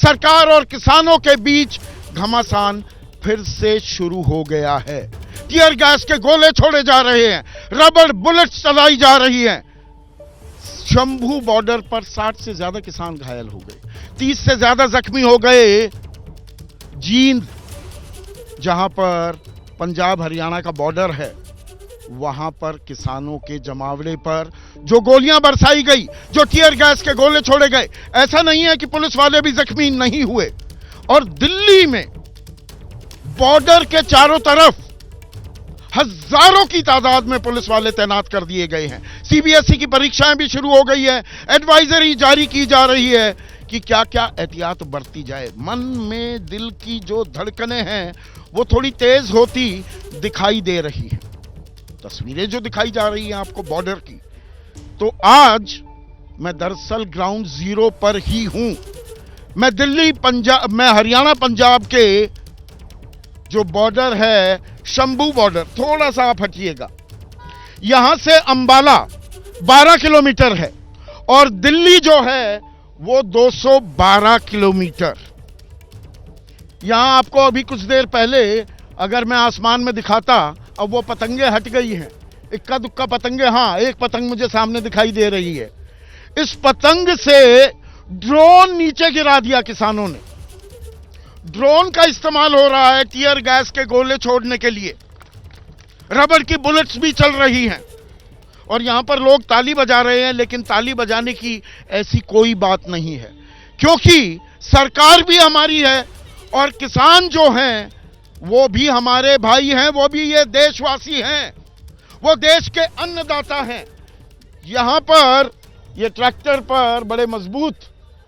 सरकार और किसानों के बीच घमासान फिर से शुरू हो गया है। टीयर गैस के गोले छोड़े जा रहे हैं, रबड़ बुलेट्स चलाई जा रही हैं। शंभू बॉर्डर पर 60 से ज्यादा किसान घायल हो गए, 30 से ज्यादा जख्मी हो गए। जींद, जहां पर पंजाब हरियाणा का बॉर्डर है, वहां पर किसानों के जमावड़े पर जो गोलियां बरसाई गई, जो टीयर गैस के गोले छोड़े गए, ऐसा नहीं है कि पुलिस वाले भी जख्मी नहीं हुए। और दिल्ली में बॉर्डर के चारों तरफ हजारों की तादाद में पुलिस वाले तैनात कर दिए गए हैं। सीबीएसई की परीक्षाएं भी शुरू हो गई है, एडवाइजरी जारी की जा रही है कि क्या क्या एहतियात बरती जाए। मन में दिल की जो धड़कनें हैं वो थोड़ी तेज होती दिखाई दे रही है। तस्वीरें जो दिखाई जा रही हैं आपको बॉर्डर की, तो आज मैं दरअसल ग्राउंड जीरो पर ही हूं। मैं दिल्ली पंजाब, मैं हरियाणा पंजाब के जो बॉर्डर है, शंभू बॉर्डर, थोड़ा सा आप हटिएगा, यहां से अंबाला 12 किलोमीटर है और दिल्ली जो है वो 212 किलोमीटर। यहां आपको अभी कुछ देर पहले अगर मैं आसमान में दिखाता, अब वो पतंगे हट गई हैं, इक्का दुक्का पतंगे, हाँ एक पतंग मुझे सामने दिखाई दे रही है। इस पतंग से ड्रोन नीचे गिरा दिया किसानों ने। ड्रोन का इस्तेमाल हो रहा है टीयर गैस के गोले छोड़ने के लिए, रबड़ की बुलेट्स भी चल रही हैं और यहां पर लोग ताली बजा रहे हैं, लेकिन ताली बजाने की ऐसी कोई बात नहीं है, क्योंकि सरकार भी हमारी है और किसान जो हैं वो भी हमारे भाई हैं, वो भी ये देशवासी हैं, वो देश के अन्नदाता हैं। यहां पर ये ट्रैक्टर पर बड़े मजबूत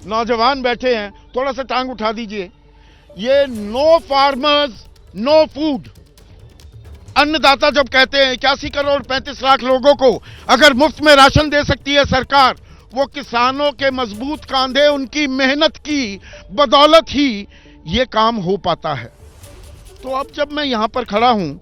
नौजवान बैठे हैं, थोड़ा सा टांग उठा दीजिए। ये नो फार्मर्स नो फूड, अन्नदाता जब कहते हैं 81 करोड़ 35 लाख लोगों को अगर मुफ्त में राशन दे सकती है सरकार, वो किसानों के मजबूत कांधे, उनकी मेहनत की बदौलत ही ये काम हो पाता है। तो अब जब मैं यहां पर खड़ा हूं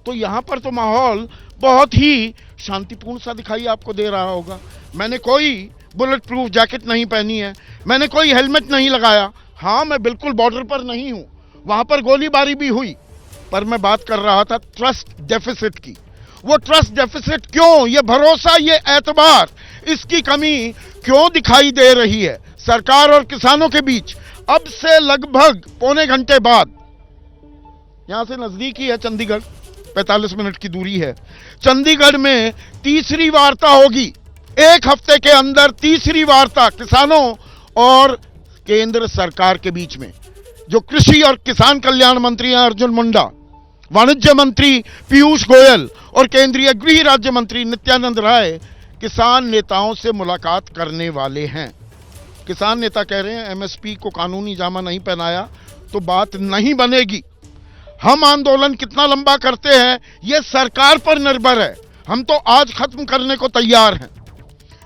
तो यहां पर तो माहौल बहुत ही शांतिपूर्ण सा दिखाई आपको दे रहा होगा। मैंने कोई बुलेट प्रूफ जैकेट नहीं पहनी है, मैंने कोई हेलमेट नहीं लगाया। हाँ, मैं बिल्कुल बॉर्डर पर नहीं हूं, वहां पर गोलीबारी भी हुई, पर मैं बात कर रहा था ट्रस्ट डेफिसिट की। वो ट्रस्ट डेफिसिट क्यों, ये भरोसा, ये एतबार, इसकी कमी क्यों दिखाई दे रही है सरकार और किसानों के बीच? अब से लगभग पौने घंटे बाद, यहां से नजदीक ही है चंडीगढ़, 45 मिनट की दूरी है, चंडीगढ़ में तीसरी वार्ता होगी। एक हफ्ते के अंदर तीसरी वार्ता किसानों और केंद्र सरकार के बीच में। जो कृषि और किसान कल्याण मंत्री हैं अर्जुन मुंडा, वाणिज्य मंत्री पीयूष गोयल और केंद्रीय गृह राज्य मंत्री नित्यानंद राय किसान नेताओं से मुलाकात करने वाले हैं। किसान नेता कह रहे हैं एमएसपी को कानूनी जामा नहीं पहनाया तो बात नहीं बनेगी। हम आंदोलन कितना लंबा करते हैं ये सरकार पर निर्भर है, हम तो आज खत्म करने को तैयार हैं।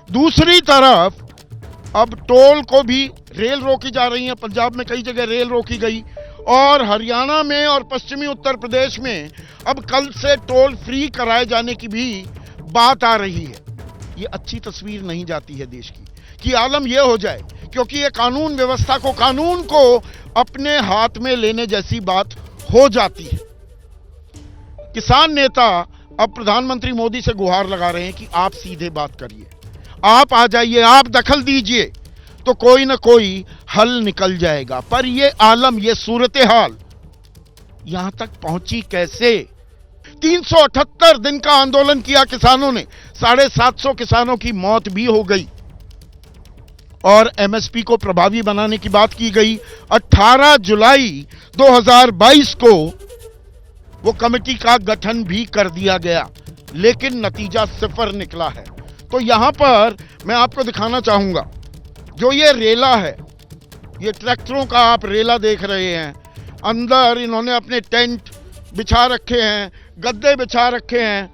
दूसरी तरफ अब टोल को भी रेल रोकी जा रही है, पंजाब में कई जगह रेल रोकी गई और हरियाणा में और पश्चिमी उत्तर प्रदेश में अब कल से टोल फ्री कराए जाने की भी बात आ रही है। ये अच्छी तस्वीर नहीं जाती है देश की कि आलम यह हो जाए, क्योंकि ये कानून व्यवस्था को, कानून को अपने हाथ में लेने जैसी बात हो जाती है। किसान नेता अब प्रधानमंत्री मोदी से गुहार लगा रहे हैं कि आप सीधे बात करिए, आप आ जाइए, आप दखल दीजिए, तो कोई ना कोई हल निकल जाएगा। पर ये आलम, ये सूरत हाल यहां तक पहुंची कैसे? 378 दिन का आंदोलन किया किसानों ने, 750 किसानों की मौत भी हो गई और एमएसपी को प्रभावी बनाने की बात की गई। 18 जुलाई 2022 को वो कमेटी का गठन भी कर दिया गया, लेकिन नतीजा सिफर निकला है। तो यहां पर मैं आपको दिखाना चाहूंगा, जो ये रेला है, ये ट्रैक्टरों का आप रेला देख रहे हैं, अंदर इन्होंने अपने टेंट बिछा रखे हैं, गद्दे बिछा रखे हैं,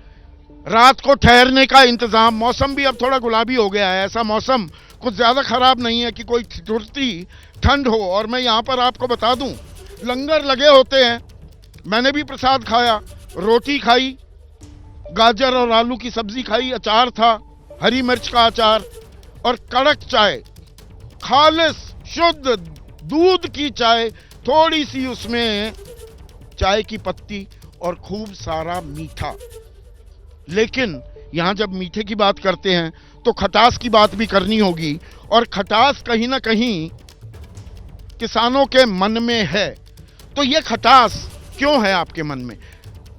रात को ठहरने का इंतजाम। मौसम भी अब थोड़ा गुलाबी हो गया है, ऐसा मौसम कुछ ज्यादा खराब नहीं है कि कोई ठिठुरती ठंड हो। और मैं यहां पर आपको बता दूं, लंगर लगे होते हैं, मैंने भी प्रसाद खाया, रोटी खाई, गाजर और आलू की सब्जी खाई, अचार था, हरी मिर्च का अचार और कड़क चाय, खालिस शुद्ध दूध की चाय, थोड़ी सी उसमें चाय की पत्ती और खूब सारा मीठा। लेकिन यहां जब मीठे की बात करते हैं तो खटास की बात भी करनी होगी, और खटास कहीं ना कहीं किसानों के मन में है। तो ये खटास क्यों है आपके मन में?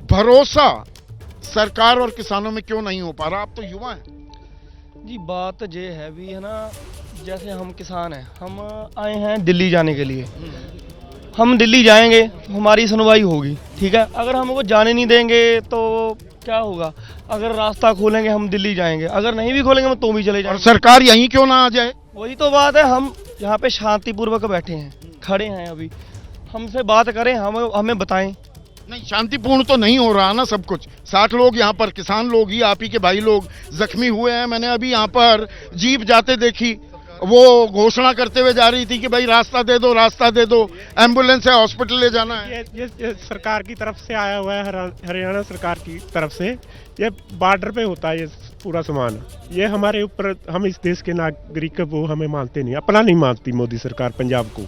भरोसा सरकार और किसानों में क्यों नहीं हो पा रहा? आप तो युवा हैं। जी बात ये है भी है ना, जैसे हम किसान हैं, हम आए हैं दिल्ली जाने के लिए। हम दिल्ली जाएंगे, हमारी सुनवाई होगी, ठीक है। अगर हमको जाने नहीं देंगे तो क्या होगा? अगर रास्ता खोलेंगे हम दिल्ली जाएंगे, अगर नहीं भी खोलेंगे हम तो भी चले और जाएंगे। सरकार यहीं क्यों ना आ जाए? वही तो बात है, हम यहाँ पे शांतिपूर्वक बैठे हैं, खड़े हैं अभी। हमसे बात करें, हमें बताएं। नहीं, शांतिपूर्ण तो नहीं हो रहा ना सब कुछ। 60 लोग यहाँ पर, किसान लोग ही, आप ही के भाई लोग जख्मी हुए हैं। मैंने अभी यहाँ पर जीप जाते देखी, वो घोषणा करते हुए जा रही थी कि भाई रास्ता दे दो, रास्ता दे दो, एम्बुलेंस है, हॉस्पिटल ले जाना है। ये सरकार की तरफ से आया हुआ है, हरियाणा सरकार की तरफ से। ये बॉर्डर पे होता है ये पूरा सामान। ये हमारे ऊपर, हम इस देश के नागरिक वो हमें मानते नहीं, अपना नहीं मानती मोदी सरकार पंजाब को।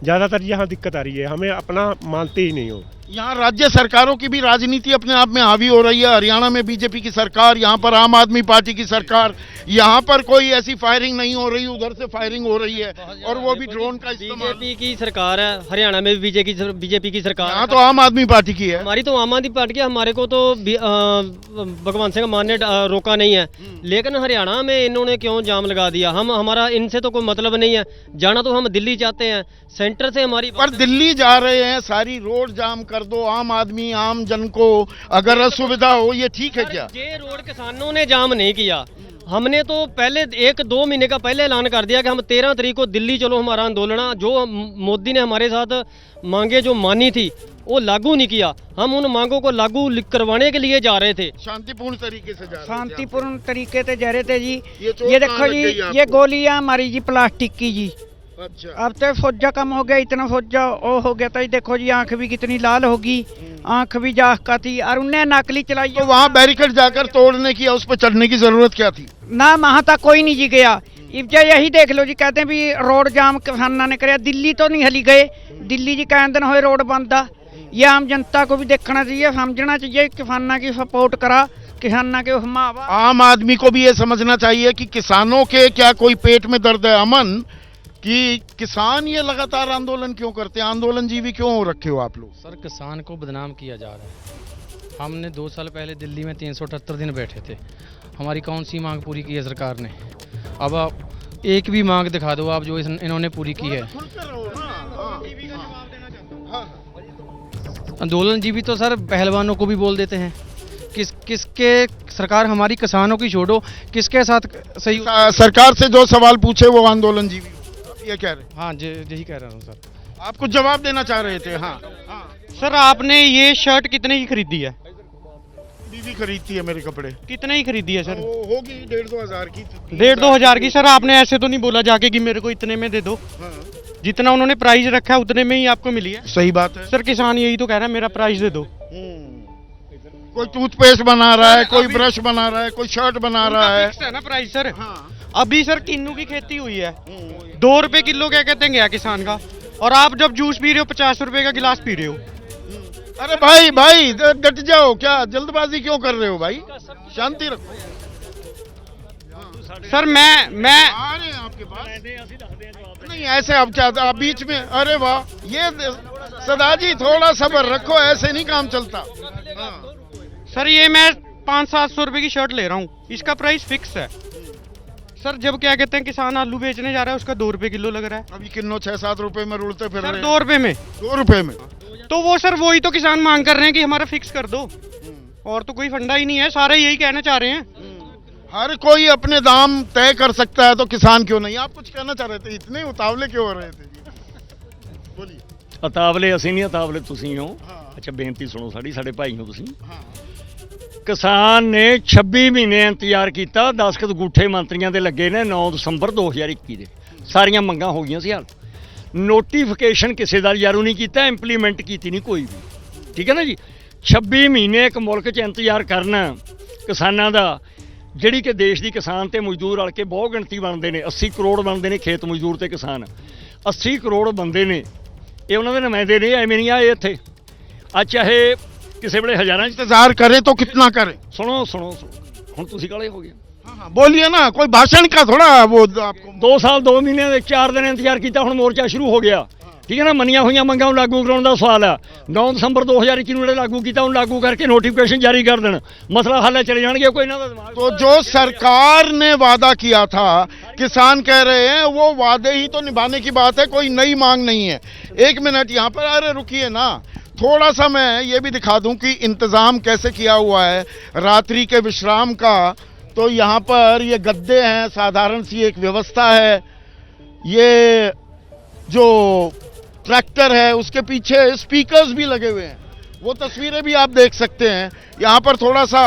ज़्यादातर यहाँ दिक्कत आ रही है, हमें अपना मानते ही नहीं हो। यहाँ राज्य सरकारों की भी राजनीति अपने आप में हावी हो रही है। हरियाणा में बीजेपी की सरकार, यहाँ पर आम आदमी पार्टी की सरकार। यहाँ पर कोई ऐसी फायरिंग नहीं हो रही, उधर से फायरिंग हो रही है, और वो भी ड्रोन का इस्तेमाल। बीजेपी की सरकार है, हरियाणा में भी बीजेपी की सरकार। यहाँ तो आम आदमी पार्टी की है। हमारी तो आम आदमी पार्टी की, हमारे को तो भगवंत सिंह मान ने रोका नहीं है। लेकिन हरियाणा में इन्होंने क्यों जाम लगा दिया? हमारा इनसे तो कोई मतलब नहीं है। जाना तो हम दिल्ली चाहते हैं, सेंटर से हमारी। पर दिल्ली जा रहे हैं, सारी रोड जाम कर दो, आम आदमी आम जन को अगर असुविधा हो, ये ठीक है क्या? ये रोड किसानों ने जाम नहीं किया। हमने तो पहले 1-2 महीने का पहले ऐलान कर दिया कि हम 13 तारीख को दिल्ली चलो, हमारा आंदोलन। जो मोदी ने हमारे साथ मांगे जो मानी थी वो लागू नहीं किया। हम उन मांगों को लागू करवाने के लिए जा रहे थे, शांतिपूर्ण तरीके से जा रहे थे। शांतिपूर्ण तरीके से जा रहे थे जी। चोट ये कहाँ देखो लग जी, गई आपको? ये गोलियां मारी जी प्लास्टिक की जी। अच्छा, अब तो फौजा कम हो गया, इतना फौजा ओ हो गया था। ये देखो जी, आंख भी कितनी लाल होगी, आंख भी जाख का थी, और उन्हें नकली चलाई। तो वहाँ बैरिकेड जाकर तोड़ने की, उस पर चढ़ने की जरूरत क्या थी? ना वहां तक कोई नहीं जी गया। इब्जा यही देख लो जी, कहते हैं भी रोड जाम किसाना ने कराया। दिल्ली तो नहीं हली गए, दिल्ली जी कई दिन हुए रोड बंद आ। ये आम जनता को भी देखना चाहिए, समझना चाहिए, किसाना की सपोर्ट करा, किसाना के हमावा। आम आदमी को भी ये समझना चाहिए कि किसानों के क्या कोई पेट में दर्द है अमन, कि किसान ये लगातार आंदोलन क्यों करते हैं? आंदोलन जीवी क्यों हो रखे हो आप लोग? सर, किसान को बदनाम किया जा रहा है। हमने 2 साल पहले दिल्ली में 378 दिन बैठे थे। हमारी कौन सी मांग पूरी की है सरकार ने? अब आप एक भी मांग दिखा दो आप जो इन्होंने पूरी की है। आंदोलन जीवी तो सर पहलवानों को भी बोल देते हैं। किसके सरकार हमारी किसानों की छोड़ो, किसके साथ सही? सरकार से जो सवाल पूछे वो आंदोलन जीवी, ये कह रहे? हाँ, यही कह रहा हूँ सर। आप कुछ जवाब देना चाह रहे थे? हाँ, सर, आपने ये शर्ट कितने की खरीदी है? बीवी खरीदती है मेरे कपड़े। कितने की खरीदी है सर? होगी 1,500-2 हज़ार की। 1,500-2 हज़ार की। सर, आपने ऐसे तो नहीं बोला जाके कि मेरे को इतने में दे दो। हाँ। जितना उन्होंने प्राइस रखा है उतने में ही आपको मिली है। सही बात है। सर, किसान यही तो कह रहा है मेरा प्राइस दे दो। कोई टूथपेस्ट बना रहा है, कोई ब्रश बना रहा है, कोई शर्ट बना रहा है। फिक्स है ना प्राइस सर। हाँ। अभी सर किन्नू की खेती हुई है, 2 रुपए किलो क्या कहते हैं गया किसान का, और आप जब जूस पी रहे हो 50 रुपए का गिलास पी रहे हो। अरे भाई डट जाओ, क्या जल्दबाजी क्यों कर रहे हो भाई? शांति रखो। सर मैं आ रहे हैं आपके पास। नहीं ऐसे अब क्या आप बीच में? अरे वाह, ये सदा जी थोड़ा सब्र रखो, ऐसे नहीं काम चलता। हाँ। सर, ये मैं 500-700 रुपए की शर्ट ले रहा हूँ, इसका प्राइस फिक्स है। सर, जब क्या कहते हैं किसान आलू बेचने जा रहा है उसका 2 रुपए किलो लग रहा है। अभी किलो 6-7 रुपए में रुलते फिर सर, रहे 2 रुपए में। 2 रुपए में तो वो सर वही तो किसान मांग कर रहे हैं कि हमारा फिक्स कर दो, और तो कोई फंडा ही नहीं है। सारे यही कहना चाह रहे हैं। हर कोई अपने दाम तय कर सकता है, तो किसान क्यों नहीं? आप कुछ कहना चाह रहे थे, इतने उतावले क्यों हो रहे थे जी? बोलिए। ਉਤਾਵਲੇ ਅਸੀਂ ਨਹੀਂ, ਉਤਾਵਲੇ ਤੁਸੀਂ ਹੋ। ਹਾਂ। ਅੱਛਾ, ਬੇਨਤੀ ਸੁਣੋ ਸਾਡੀ, ਸਾਡੇ ਭਾਈ ਹੋ ਤੁਸੀਂ। ਹਾਂ। ਕਿਸਾਨ ਨੇ 26 ਮਹੀਨੇ ਇੰਤਜ਼ਾਰ ਕੀਤਾ, 10 ਅੰਗੂਠੇ ਮੰਤਰੀਆਂ ਦੇ ਲੱਗੇ ਨੇ 9 ਦਸੰਬਰ 2021 ਦੇ। ਸਾਰੀਆਂ ਮੰਗਾਂ ਹੋ ਗਈਆਂ ਸੀ ਹੱਲ। ਨੋਟੀਫਿਕੇਸ਼ਨ ਕਿਸੇ ਦਾ ਯਾਰੂ ਨਹੀਂ ਕੀਤਾ, ਇੰਪਲੀਮੈਂਟ ਕੀਤੀ ਨਹੀਂ ਕੋਈ ਵੀ। ਠੀਕ ਹੈ ਨਾ ਜੀ? 26 ਮਹੀਨੇ ਇੱਕ ਮੁਲਕ 'ਚ ਇੰਤਜ਼ਾਰ ਕਰਨਾ ਕਿਸਾਨਾਂ ਦਾ, ਜਿਹੜੀ ਕਿ ਦੇਸ਼ ਦੀ ਕਿਸਾਨ ਤੇ ਮਜ਼ਦੂਰ ਰਲ ਕੇ ਬਹੁਤ ਗਿਣਤੀ ਬਣਦੇ ਨੇ, 80 ਕਰੋੜ ਬਣਦੇ ਨੇ ਖੇਤ ਮਜ਼ਦੂਰ ਤੇ ਕਿਸਾਨ। 80 ਕਰੋੜ ਬੰਦੇ ਨੇ, ਇਹ ਉਹਨਾਂ ਦੇ ਨੁਮਾਇੰਦੇ ਨੇ, ਐਵੇਂ ਨਹੀਂ ਆਏ ਇੱਥੇ। ਅੱਜ ਚਾਹੇ ਕਿਸੇ ਵੇਲੇ ਹਜ਼ਾਰਾਂ 'ਚ इंतजार करें तो कितना करें? ਸੁਣੋ ਹੁਣ ਤੁਸੀਂ ਕਾਲੇ ਹੋ ਗਏ। हाँ, बोलिए ना, कोई भाषण का थोड़ा वो आपको 2 ਸਾਲ 2 ਮਹੀਨਿਆਂ ਦੇ 4 ਦਿਨ ਇੰਤਜ਼ਾਰ ਕੀਤਾ, ਹੁਣ ਮੋਰਚਾ ਸ਼ੁਰੂ ਹੋ ਗਿਆ। ਠੀਕ ਹੈ ਨਾ, ਮੰਨੀਆਂ ਹੋਈਆਂ ਮੰਗਾਂ ਨੂੰ ਲਾਗੂ ਕਰਾਉਣ ਦਾ ਸਵਾਲ ਆ। 9 ਦਸੰਬਰ 2021 ਨੂੰ ਜਿਹੜੇ ਲਾਗੂ ਕੀਤਾ ਉਹਨੂੰ ਲਾਗੂ ਕਰਕੇ ਨੋਟੀਫਿਕੇਸ਼ਨ ਜਾਰੀ ਕਰ ਦੇਣ, ਮਸਲਾ ਹੱਲ ਚਲੇ जाएंगे। कोई ना दिमाग तो जो सरकार ने वादा किया था, किसान कह रहे हैं वो वादे ही तो निभाने की बात है, कोई नई मांग नहीं है। 1 मिनट यहाँ पर, अरे रुकिए ना, थोड़ा सा मैं ये भी दिखा दूं कि इंतजाम कैसे किया हुआ है रात्रि के विश्राम का। तो यहाँ पर ये गद्दे हैं, साधारण सी एक व्यवस्था है। ये जो ट्रैक्टर है उसके पीछे स्पीकर्स भी लगे हुए हैं, वो तस्वीरें भी आप देख सकते हैं। यहाँ पर थोड़ा सा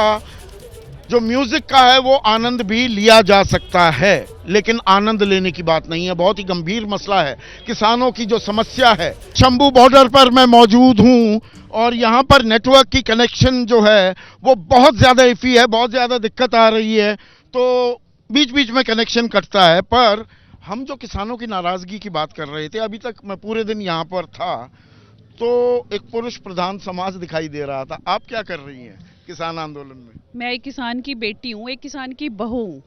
जो म्यूजिक का है वो आनंद भी लिया जा सकता है, लेकिन आनंद लेने की बात नहीं है। बहुत ही गंभीर मसला है, किसानों की जो समस्या है। शंभू बॉर्डर पर मैं मौजूद हूँ और यहाँ पर नेटवर्क की कनेक्शन जो है वो बहुत ज़्यादा इफ़ी है, बहुत ज़्यादा दिक्कत आ रही है, तो बीच बीच में कनेक्शन कटता है। पर हम जो किसानों की नाराज़गी की बात कर रहे थे, अभी तक मैं पूरे दिन यहाँ पर था तो एक पुरुष प्रधान समाज दिखाई दे रहा था। आप क्या कर रही हैं किसान आंदोलन में? मैं एक किसान की बेटी हूँ, एक किसान की बहू हूँ,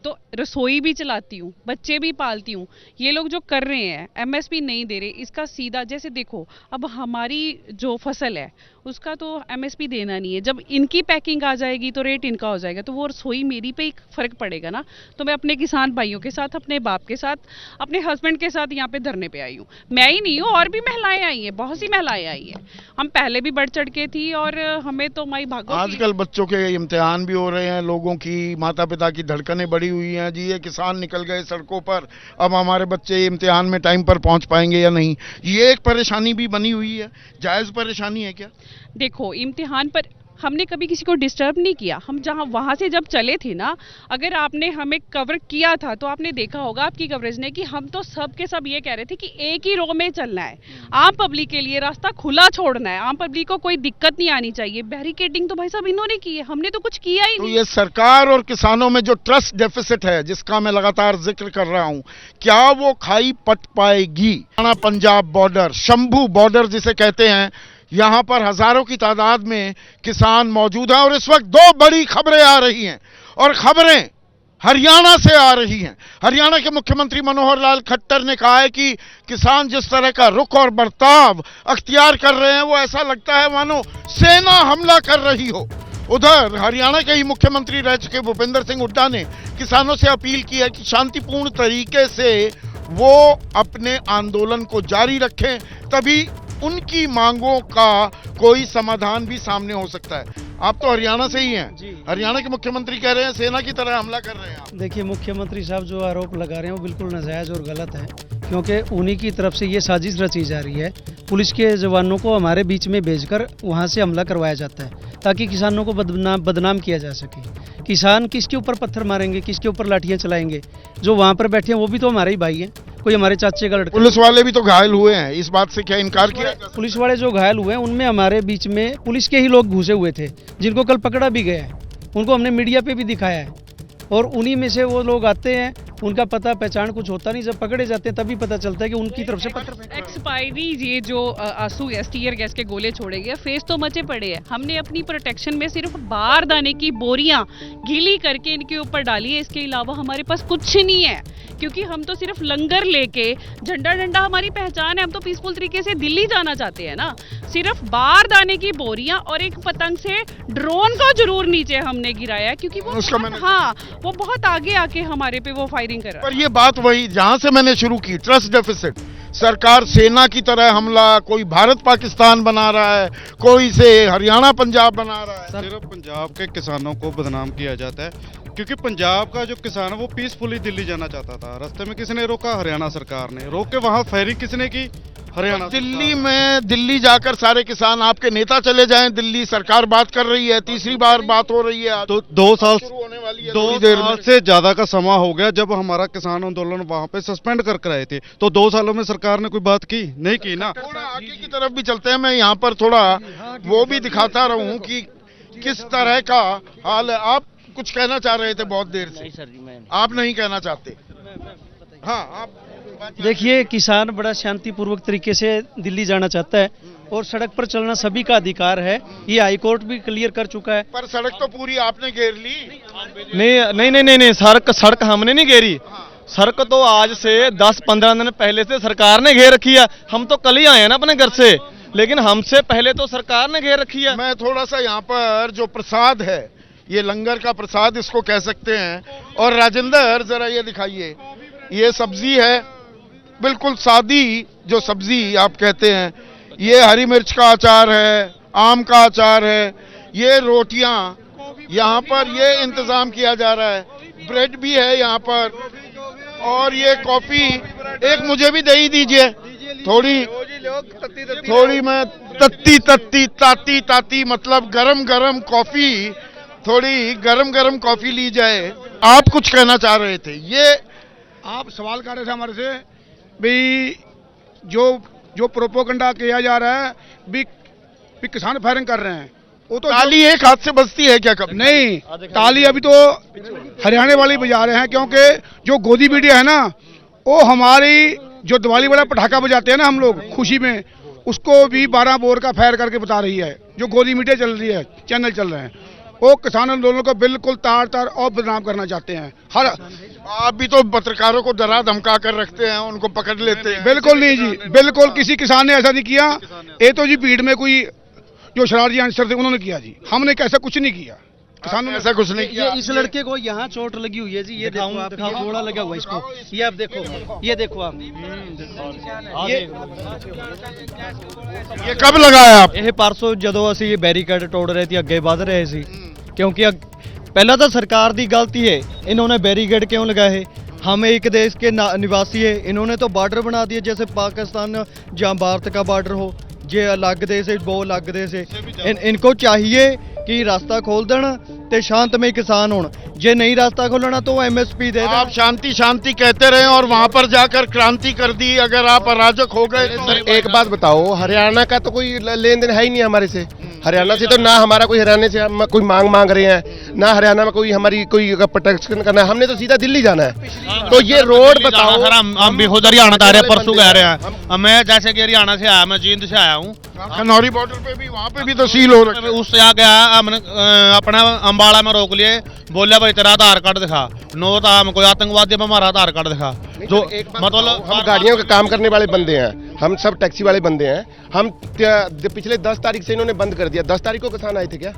तो रसोई भी चलाती हूँ, बच्चे भी पालती हूँ। ये लोग जो कर रहे हैं एमएसपी नहीं दे रहे, इसका सीधा जैसे देखो, अब हमारी जो फसल है उसका तो एमएसपी देना नहीं है। जब इनकी पैकिंग आ जाएगी तो रेट इनका हो जाएगा, तो वो रसोई मेरी पे ही फर्क पड़ेगा ना। तो मैं अपने किसान भाइयों के साथ, अपने बाप के साथ, अपने हस्बैंड के साथ यहाँ पे धरने पे आई हूँ। मैं ही नहीं हूँ, और भी महिलाएं आई हैं, बहुत सी महिलाएं आई हैं। हम पहले भी बढ़ चढ़ के थी और हमें तो माई भागो। आजकल बच्चों के इम्तिहान भी हो रहे हैं, लोगों की, माता पिता की धड़कनें बढ़ी हुई हैं जी। ये किसान निकल गए सड़कों पर, अब हमारे बच्चे इम्तिहान में टाइम पर पहुंच पाएंगे या नहीं, ये एक परेशानी भी बनी हुई है। जायज़ परेशानी है क्या? देखो, इम्तिहान पर हमने कभी किसी को डिस्टर्ब नहीं किया। हम जहाँ वहाँ से जब चले थे ना, अगर आपने हमें कवर किया था तो आपने देखा होगा आपकी कवरेज ने कि हम तो सब के सब ये कह रहे थे कि एक ही रो में चलना है, आम पब्लिक के लिए रास्ता खुला छोड़ना है, आम पब्लिक को कोई दिक्कत नहीं आनी चाहिए। बैरिकेडिंग तो भाई साहब इन्होंने की है, हमने तो कुछ किया ही तो नहीं। ये सरकार और किसानों में जो ट्रस्ट डेफिसिट है, जिसका मैं लगातार जिक्र कर रहा हूं, क्या वो खाई पट पाएगी? पंजाब बॉर्डर, शंभू बॉर्डर जिसे कहते हैं, यहाँ पर हजारों की तादाद में किसान मौजूद हैं और इस वक्त 2 बड़ी खबरें आ रही हैं, और खबरें हरियाणा से आ रही हैं। हरियाणा के मुख्यमंत्री मनोहर लाल खट्टर ने कहा है कि किसान जिस तरह का रुख और बर्ताव अख्तियार कर रहे हैं, वो ऐसा लगता है मानो सेना हमला कर रही हो। उधर हरियाणा के ही मुख्यमंत्री रह चुके भूपेंद्र सिंह हुड्डा ने किसानों से अपील की है कि शांतिपूर्ण तरीके से वो अपने आंदोलन को जारी रखें, तभी उनकी मांगों का कोई समाधान भी सामने हो सकता है। आप तो हरियाणा से ही हैं, हरियाणा के मुख्यमंत्री कह रहे हैं सेना की तरह हमला कर रहे हैं आप। देखिए, मुख्यमंत्री साहब जो आरोप लगा रहे हैं वो बिल्कुल नाजायज़ और गलत है, क्योंकि उन्हीं की तरफ से ये साजिश रची जा रही है। पुलिस के जवानों को हमारे बीच में भेजकर वहाँ से हमला करवाया जाता है ताकि किसानों को बदनाम किया जा सके। किसान किसके ऊपर पत्थर मारेंगे, किसके ऊपर लाठियाँ चलाएंगे? जो वहाँ पर बैठे हैं वो भी तो हमारे ही भाई हैं, कोई हमारे चाचे का लड़का। पुलिस वाले भी तो घायल हुए हैं, इस बात से क्या इनकार किया? पुलिस वाले जो घायल हुए हैं उनमें हमारे बीच में पुलिस के ही लोग घुसे हुए थे, जिनको कल पकड़ा भी गया है। उनको हमने मीडिया पे भी दिखाया है, और उन्हीं में से वो लोग आते हैं, उनका पता पहचान कुछ होता नहीं, जब पकड़े जाते हैं तभी पता चलता है कि उनकी तरफ से पत्थर। एक्सपायरी ये जो आंसू गैस, टीयर गैस के गोले छोड़े गए, फेस तो मचे पड़े हैं। हमने अपनी प्रोटेक्शन में सिर्फ बारदाने की बोरियां गीली करके इनके ऊपर डाली है, इसके अलावा हमारे पास कुछ नहीं है, क्योंकि हम तो सिर्फ लंगर लेके, झंडा डंडा हमारी पहचान है, हम तो पीसफुल तरीके से दिल्ली जाना चाहते हैं ना। सिर्फ बारदाने की बोरियां और एक पतंग से ड्रोन को जरूर नीचे हमने गिराया, क्योंकि वो हाँ, वो बहुत आगे आके हमारे पे वो फायरिंग कर रहा है। पर ये बात वही जहां से मैंने शुरू की, ट्रस्ट डेफिसिट। सरकार सेना की तरह हमला, कोई भारत पाकिस्तान बना रहा है, कोई से हरियाणा पंजाब बना रहा है। सिर्फ पंजाब के किसानों को बदनाम किया जाता है, क्योंकि पंजाब का जो किसान है वो पीसफुली दिल्ली जाना चाहता था। रास्ते में किसने रोका? हरियाणा सरकार ने रोक के वहां फायरिंग किसने की? हरियाणा। दिल्ली में, दिल्ली जाकर सारे किसान, आपके नेता चले जाएं दिल्ली, सरकार बात कर रही है, तीसरी बार बात हो रही है। तो 2 साल होने वाली है, 2 साल से ज्यादा का समय हो गया जब हमारा किसान आंदोलन वहां पे सस्पेंड कर आए थे, तो 2 सालों में सरकार ने कोई बात की? नहीं की ना। थोड़ा आगे की तरफ भी चलते हैं, मैं यहाँ पर थोड़ा वो भी दिखाता रहूं कि किस तरह का हाल है। आप कुछ कहना चाह रहे थे बहुत देर से? नहीं सर जी, मैं आप नहीं कहना चाहते? हाँ, आप देखिए, किसान बड़ा शांतिपूर्वक तरीके से दिल्ली जाना चाहता है और सड़क पर चलना सभी का अधिकार है, ये हाई कोर्ट भी क्लियर कर चुका है। पर सड़क तो पूरी आपने घेर ली। नहीं, सड़क हमने नहीं घेरी। सड़क तो आज से 10-15 दिन पहले से सरकार ने घेर रखी है। हम तो कल ही आए हैं ना अपने घर से, लेकिन हमसे पहले तो सरकार ने घेर रखी है। मैं थोड़ा सा यहाँ पर जो प्रसाद है, ये लंगर का प्रसाद इसको कह सकते हैं। और राजेंद्र जरा ये दिखाइए, ये सब्जी है, बिल्कुल सादी जो सब्जी आप कहते हैं। ये हरी मिर्च का अचार है, आम का अचार है, ये रोटियां यहाँ पर ये इंतजाम किया जा रहा है, ब्रेड भी है यहाँ पर, और ये कॉफी एक मुझे भी दे ही दीजिए थोड़ी मैं ताती मतलब गरम गरम कॉफी, थोड़ी गरम गरम कॉफी ली जाए। आप कुछ कहना चाह रहे थे, ये आप सवाल कर रहे थे हमारे से भी जो प्रोपोगंडा किया जा रहा है भी किसान फायरिंग कर रहे हैं, वो तो ताली एक हाथ से बजती है क्या कभी? नहीं, ताली अभी तो हरियाणा वाले बजा रहे हैं, क्योंकि जो गोदी मीडिया है ना, वो हमारी जो दिवाली वाला पटाखा बजाते हैं ना हम लोग खुशी में, उसको भी 12 बोर का फायर करके बता रही है। जो गोदी मीडिया चल रही है, चैनल चल रहे हैं, वो किसान आंदोलन को बिल्कुल तार और बदनाम करना चाहते हैं। आप भी तो पत्रकारों को डरा धमका कर रखते हैं, उनको पकड़ लेते हैं। बिल्कुल नहीं जी, बिल्कुल किसी किसान ने ऐसा नहीं किया। ये तो जी भीड़ में कोई जो शरारती आंसर थे उन्होंने किया जी, हमने कैसा कुछ नहीं किया, किसानों ने ऐसा कुछ नहीं किया। इस लड़के को यहाँ चोट लगी हुई है जी, ये देखो आप, ये घोड़ा लगा हुआ है इसको, ये आप देखो, ये देखो आप, ये कब लगाया आप? ਇਹ ਪਰਸੋਂ ਜਦੋਂ ਅਸੀਂ ਬੈਰੀਕੇਡ ਤੋੜ ਰਹੇ ਸੀ, ਅੱਗੇ ਵਧ ਰਹੇ ਸੀ, क्योंकि पहला तो सरकार की गलती है, इन्होंने बैरिकेड क्यों लगाए? हम एक देश के निवासी है, इन्होंने तो बॉर्डर बना दिए जैसे पाकिस्तान या भारत का बॉर्डर हो, जे अलग देश है वो अलग देश है। इनको चाहिए कि रास्ता खोल देना ते शांतमय किसान हों, जे नहीं रास्ता खोलना तो MSP दे। आप शांति शांति कहते रहे और वहां पर जाकर क्रांति कर दी। अगर आप अराजक हो गए तो एक बात बताओ, हरियाणा का तो कोई लेन देन है ही नहीं हमारे से। हरियाणा से तो ना हमारा कोई हरियाणा से हम कोई मांग रहे हैं, ना हरियाणा में कोई हमारी कोई प्रोटेक्शन करना है। हमने तो सीधा दिल्ली जाना है। तो ये रोड बताओ, सर हम भी खुद हरियाणा से आ रहे हैं, परसों कह रहे हैं। मैं जैसे कि हरियाणा से आया, मैं जींद से आया हूँ। खनौरी बॉर्डर पे भी, वहाँ पे भी तो सील हो रखा है। उससे आके आया, हमने अपना अम्बाड़ा में रोक लिए, बोलिया भाई तेरा आधार कार्ड दिखा। नो था हम कोई आतंकवादी, हमारा आधार कार्ड दिखा। जो मतलब हम गाड़ियों का काम करने वाले बंदे हैं, हम सब टैक्सी वाले बंदे हैं। हम पिछले 10 तारीख से इन्होंने बंद कर दिया। 10 तारीख को किसान आए थे क्या?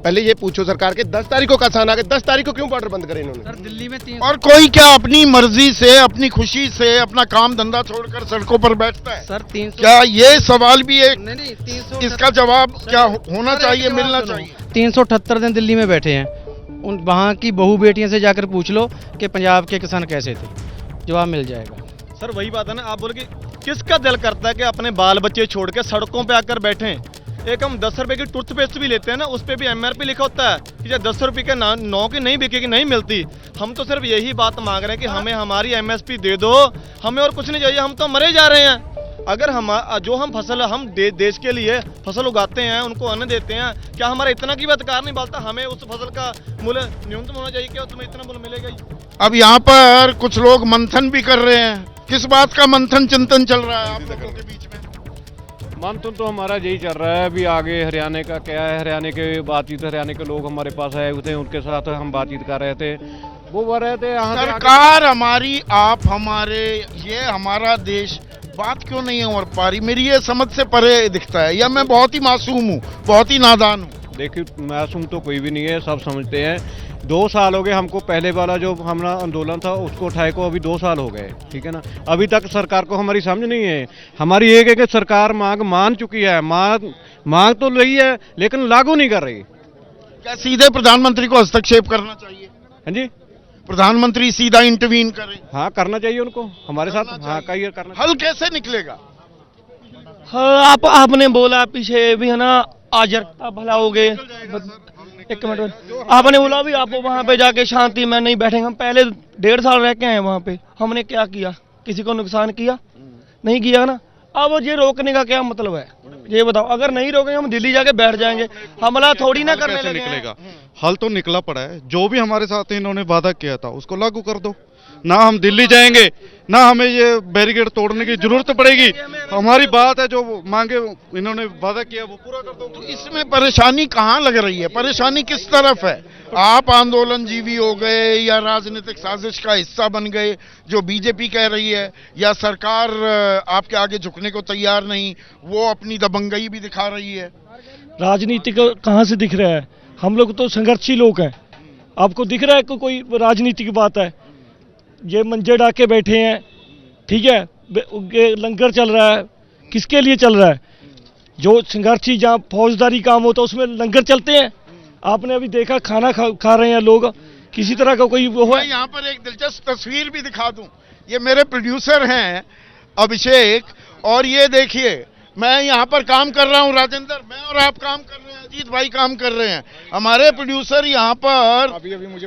पहले ये पूछो सरकार के, 10 तारीख को किसान आ गए, 10 तारीख को क्यों बॉर्डर बंद करे इन्होंने? सर दिल्ली में और कोई क्या अपनी मर्जी से, अपनी खुशी से अपना काम धंधा छोड़कर सड़कों पर बैठता है? सर 300, क्या ये सवाल भी एक नहीं 300, इसका जवाब क्या होना चाहिए, मिलना चाहिए? 378 दिन दिल्ली में बैठे हैं, उन वहाँ की बहू बेटियों से जाकर पूछ लो कि पंजाब के किसान कैसे थे, जवाब मिल जाएगा। सर वही बात है ना, आप बोले कि किसका दिल करता है कि अपने बाल बच्चे छोड़ के सड़कों पे आकर बैठें? एक हम 10 रुपए की टूथपेस्ट भी लेते हैं ना, उस पे भी MRP लिखा होता है कि जब 10 रुपये के 9 की नहीं बिकेगी, नहीं मिलती। हम तो सिर्फ यही बात मांग रहे हैं कि हमें हमारी MSP दे दो, हमें और कुछ नहीं चाहिए। हम तो मरे जा रहे हैं। अगर हम जो हम फसल हम देश के लिए फसल उगाते हैं, उनको अन्न देते हैं, क्या हमारा इतना की भी अधिकार नहीं बनता? हमें उस फसल का मूल्य न्यूनतम होना चाहिए, क्या तुम्हें इतना मूल्य मिलेगा ही? अब यहाँ पर कुछ लोग मंथन भी कर रहे हैं। किस बात का मंथन चिंतन चल रहा है आप लोगों के बीच में? मंथन तो हमारा यही चल रहा है, अभी आगे हरियाणा का क्या है, हरियाणा के बातचीत, हरियाणा के लोग हमारे पास आए हुए थे, उनके साथ हम बातचीत कर रहे थे। वो बोल रहे थे सरकार हमारी, आप हमारे, ये हमारा देश, बात क्यों नहीं हो पा रही? मेरी ये समझ से परे दिखता है, या मैं बहुत ही मासूम हूँ, बहुत ही नादान हूँ? देखिए मासूम तो कोई भी नहीं है, सब समझते हैं। 2 साल हो गए हमको, पहले वाला जो हमारा आंदोलन था उसको उठाए को अभी 2 साल हो गए, ठीक है ना। अभी तक सरकार को हमारी समझ नहीं है। हमारी एक है कि सरकार मांग मान चुकी है, मांग तो रही है लेकिन लागू नहीं कर रही। क्या सीधे प्रधानमंत्री को हस्तक्षेप करना चाहिए? हाँ जी, प्रधानमंत्री सीधा इंटरवीन करें? हाँ करना चाहिए उनको हमारे साथ। हाँ कहिए करना। हल कैसे निकलेगा? हाँ आपने बोला पीछे भी है ना, आजरता भला हो गए। एक मिनट, आपने बोला भी आप वहाँ पे जाके शांति में नहीं बैठेंगे। हम पहले 1.5 साल रह के आए वहाँ पे, हमने क्या किया? किसी को नुकसान किया? नहीं किया ना। अब ये रोकने का क्या मतलब है, ये बताओ? अगर नहीं रोकेंगे हम दिल्ली जाके बैठ जाएंगे, हमला थोड़ी ना करने लगे। निकलेगा? हल तो निकला पड़ा है। जो भी हमारे साथ इन्होंने वादा किया था उसको लागू कर दो। ना हम दिल्ली जाएंगे, ना हमें ये बैरिकेड तोड़ने की जरूरत पड़ेगी। हमारी बात है, जो मांगे इन्होंने वादा किया वो पूरा कर दो। तो इसमें परेशानी कहाँ लग रही है? परेशानी किस तरफ है? आप आंदोलन जीवी हो गए या राजनीतिक साजिश का हिस्सा बन गए जो बीजेपी कह रही है, या सरकार आपके आगे झुकने को तैयार नहीं, वो अपनी दबंगई भी दिखा रही है? राजनीतिक कहाँ से दिख रहा है? हम लोग तो संघर्षी लोग हैं। आपको दिख रहा है कि कोई राजनीति की बात है? ये मंजे डाके बैठे हैं, ठीक है, ये लंगर चल रहा है, किसके लिए चल रहा है? जो संघर्षी जहाँ फौजदारी काम होता है उसमें लंगर चलते हैं। आपने अभी देखा खाना खा रहे हैं लोग, किसी तरह का कोई वो है? यहाँ पर एक दिलचस्प तस्वीर भी दिखा दूं। ये मेरे प्रोड्यूसर हैं अभिषेक, और ये देखिए मैं यहाँ पर काम कर रहा हूँ, राजेंद्र, मैं और आप काम कर रहे हैं, अजीत भाई काम कर रहे हैं, हमारे प्रोड्यूसर यहाँ पर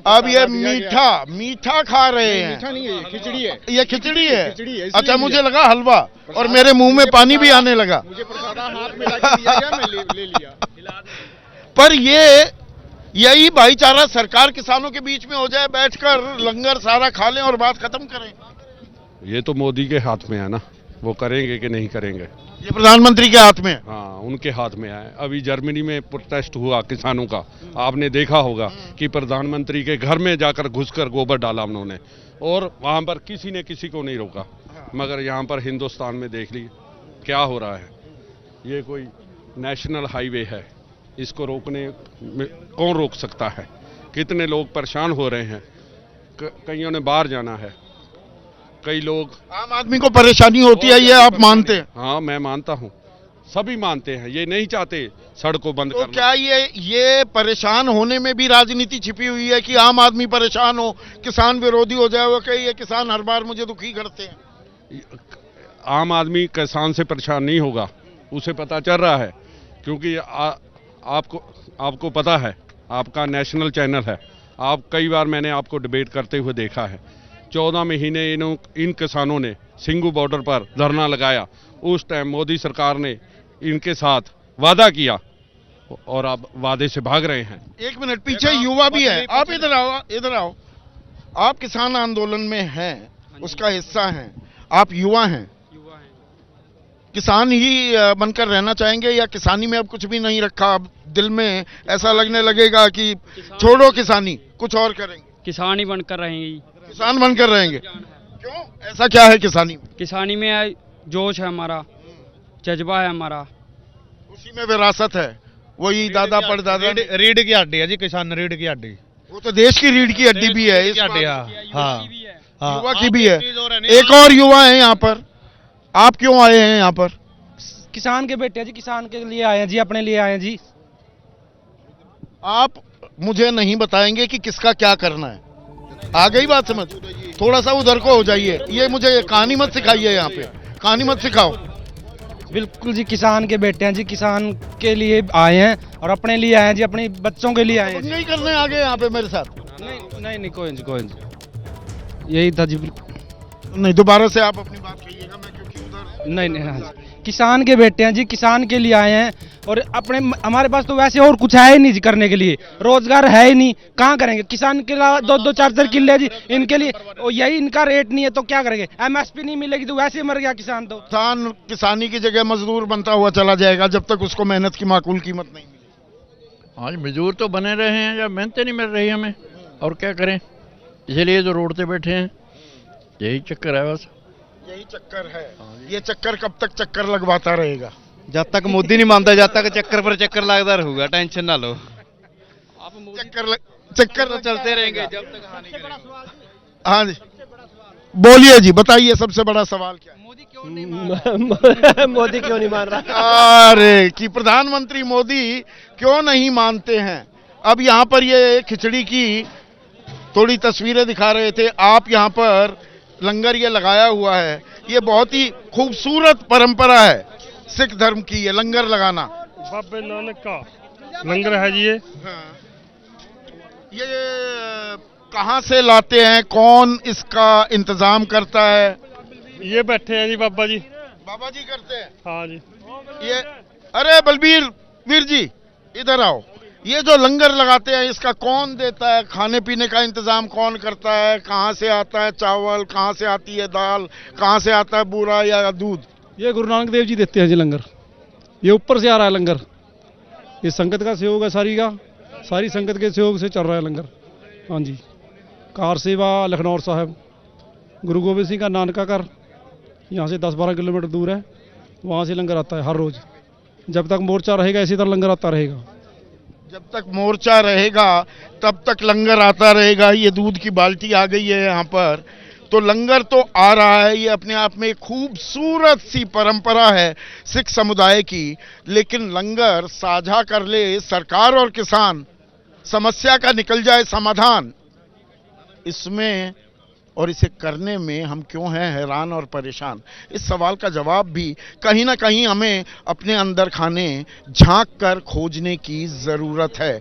अब ये मीठा खा रहे हैं। मीठा नहीं है, ये खिचड़ी है। ये खिचड़ी है? अच्छा, मुझे लगा हलवा, और मेरे मुंह में पानी भी आने लगा। मुझे प्रसाद हाथ में लाके दिया गया, मैं ले लिया। पर यही भाईचारा सरकार किसानों के बीच में हो जाए, बैठकर लंगर सारा खा लें और बात खत्म करें। ये तो मोदी के हाथ में है ना, वो करेंगे कि नहीं करेंगे। ये प्रधानमंत्री के हाथ में है। हाँ, उनके हाथ में है। अभी जर्मनी में प्रोटेस्ट हुआ किसानों का, आपने देखा होगा कि प्रधानमंत्री के घर में जाकर घुसकर गोबर डाला उन्होंने, और वहाँ पर किसी ने किसी को नहीं रोका। मगर यहाँ पर हिंदुस्तान में देख लीजिए क्या हो रहा है। ये कोई नेशनल हाईवे है, इसको रोकने में कौन रोक सकता है? कितने लोग परेशान हो रहे हैं, कईयों ने बाहर जाना है, कई लोग। आम आदमी को परेशानी होती है, ये आप मानते हैं? हाँ, मैं मानता हूँ, सभी मानते हैं। ये नहीं चाहते सड़क को बंद तो करना। क्या ये परेशान होने में भी राजनीति छिपी हुई है कि आम आदमी परेशान हो, किसान विरोधी हो जाए, वो कहे ये किसान हर बार मुझे दुखी करते हैं? आम आदमी किसान से परेशान नहीं होगा, उसे पता चल रहा है, क्योंकि आपको पता है, आपका नेशनल चैनल है, आप कई बार मैंने आपको डिबेट करते हुए देखा है। 14 महीने इन किसानों ने सिंगू बॉर्डर पर धरना लगाया, उस टाइम मोदी सरकार ने इनके साथ वादा किया, और अब वादे से भाग रहे हैं। एक मिनट, पीछे युवा भी है, आप इधर आओ। आप किसान आंदोलन में हैं, उसका हिस्सा हैं, आप युवा हैं, किसान ही बनकर रहना चाहेंगे या किसानी में अब कुछ भी नहीं रखा? अब दिल में ऐसा लगने लगेगा कि छोड़ो किसानी, कुछ और करेंगे? किसान ही बनकर रहेंगे। किसान बनकर रहेंगे? क्यों, ऐसा क्या है किसानी में? किसानी में जोश है हमारा, जज्बा है हमारा, उसी में विरासत है, वही दादा परदादा। रीढ़ की हड्डी है जी, किसान रीढ़ की हड्डी। वो तो देश की रीढ़ की हड्डी भी है, हाँ, युवा की भी है। एक और युवा है यहाँ पर, आप क्यों आए हैं यहाँ पर? किसान के बेटे जी, किसान के लिए आए हैं जी, अपने लिए आए हैं जी। आप मुझे नहीं बताएंगे कि किसका क्या करना है? आ गई बात समझ? थोड़ा सा उधर को हो जाइए, ये मुझे कहानी मत सिखाइए, यहाँ पे कहानी मत सिखाओ। बिल्कुल जी, किसान के बेटे हैं जी, किसान के लिए आए हैं और अपने लिए आए हैं जी, अपने बच्चों के लिए आए हैं। नहीं करने आ गए यहाँ पे मेरे साथ? नहीं, कोई जी, यही था जी। नहीं, दोबारा से आप अपनी बात कहिएगा, मैं क्योंकि उधर नहीं, हाँ, किसान के बेटे हैं जी, किसान के लिए आए हैं, और अपने हमारे पास तो वैसे और कुछ है ही नहीं जी करने के लिए, रोजगार है ही नहीं, कहाँ करेंगे? किसान के अलावा 2-2 4-4 किले जी, इनके लिए यही इनका रेट नहीं है तो क्या करेंगे? MSP नहीं मिलेगी तो वैसे मर गया किसान। तो किसान किसानी की जगह मजदूर बनता हुआ चला जाएगा जब तक उसको मेहनत की माकूल कीमत नहीं मिलेगी। आज मजदूर तो बने रहे हैं, या मेहनतें नहीं मिल रही हमें, और क्या करें? इसीलिए तो रोड पे बैठे हैं, यही चक्कर है बस। यही चक्कर है। ये चक्कर कब तक चक्कर लगवाता रहेगा? जब तक मोदी नहीं मानता, जब तक चक्कर पर चक्कर लगता रहेगा, टेंशन ना लो। चक्कर तो चलते रहेंगे जब तक हानि करेगा। हाँ जी, बोलिए जी, बताइए सबसे बड़ा सवाल क्या है? मोदी क्यों नहीं मान रहा? अरे कि प्रधानमंत्री मोदी क्यों नहीं मानते हैं? अब यहाँ पर ये खिचड़ी की थोड़ी तस्वीरें दिखा रहे थे, आप यहाँ पर लंगर ये लगाया हुआ है, ये बहुत ही खूबसूरत परंपरा है सिख धर्म की, ये लंगर लगाना। बाबे नानक का लंगर है जी ये। ये कहाँ से लाते हैं, कौन इसका इंतजाम करता है? ये बैठे हैं जी बाबा जी। बाबा जी करते हैं? हाँ जी। ये अरे बलबीर वीर जी इधर आओ, ये जो लंगर लगाते हैं इसका कौन देता है, खाने पीने का इंतजाम कौन करता है, कहाँ से आता है चावल, कहाँ से आती है दाल, कहाँ से आता है बूरा या दूध? ये गुरु नानक देव जी देते हैं जी लंगर, ये ऊपर से आ रहा है लंगर, ये संगत का सहयोग है सारी संगत के सहयोग से चल रहा है लंगर। हाँ जी, कार सेवा लखनौर साहब, गुरु गोबिंद सिंह का नानका कर यहाँ से 10-12 किलोमीटर दूर है, वहाँ से लंगर आता है हर रोज़। जब तक मोर्चा रहेगा इसी तरह लंगर आता रहेगा। जब तक मोर्चा रहेगा तब तक लंगर आता रहेगा। ये दूध की बाल्टी आ गई है यहाँ पर, तो लंगर तो आ रहा है। ये अपने आप में खूबसूरत सी परंपरा है सिख समुदाय की, लेकिन लंगर साझा कर ले सरकार और किसान, समस्या का निकल जाए समाधान, इसमें और इसे करने में हम क्यों हैं हैरान और परेशान? इस सवाल का जवाब भी कहीं ना कहीं हमें अपने अंदर खाने झांक कर खोजने की ज़रूरत है।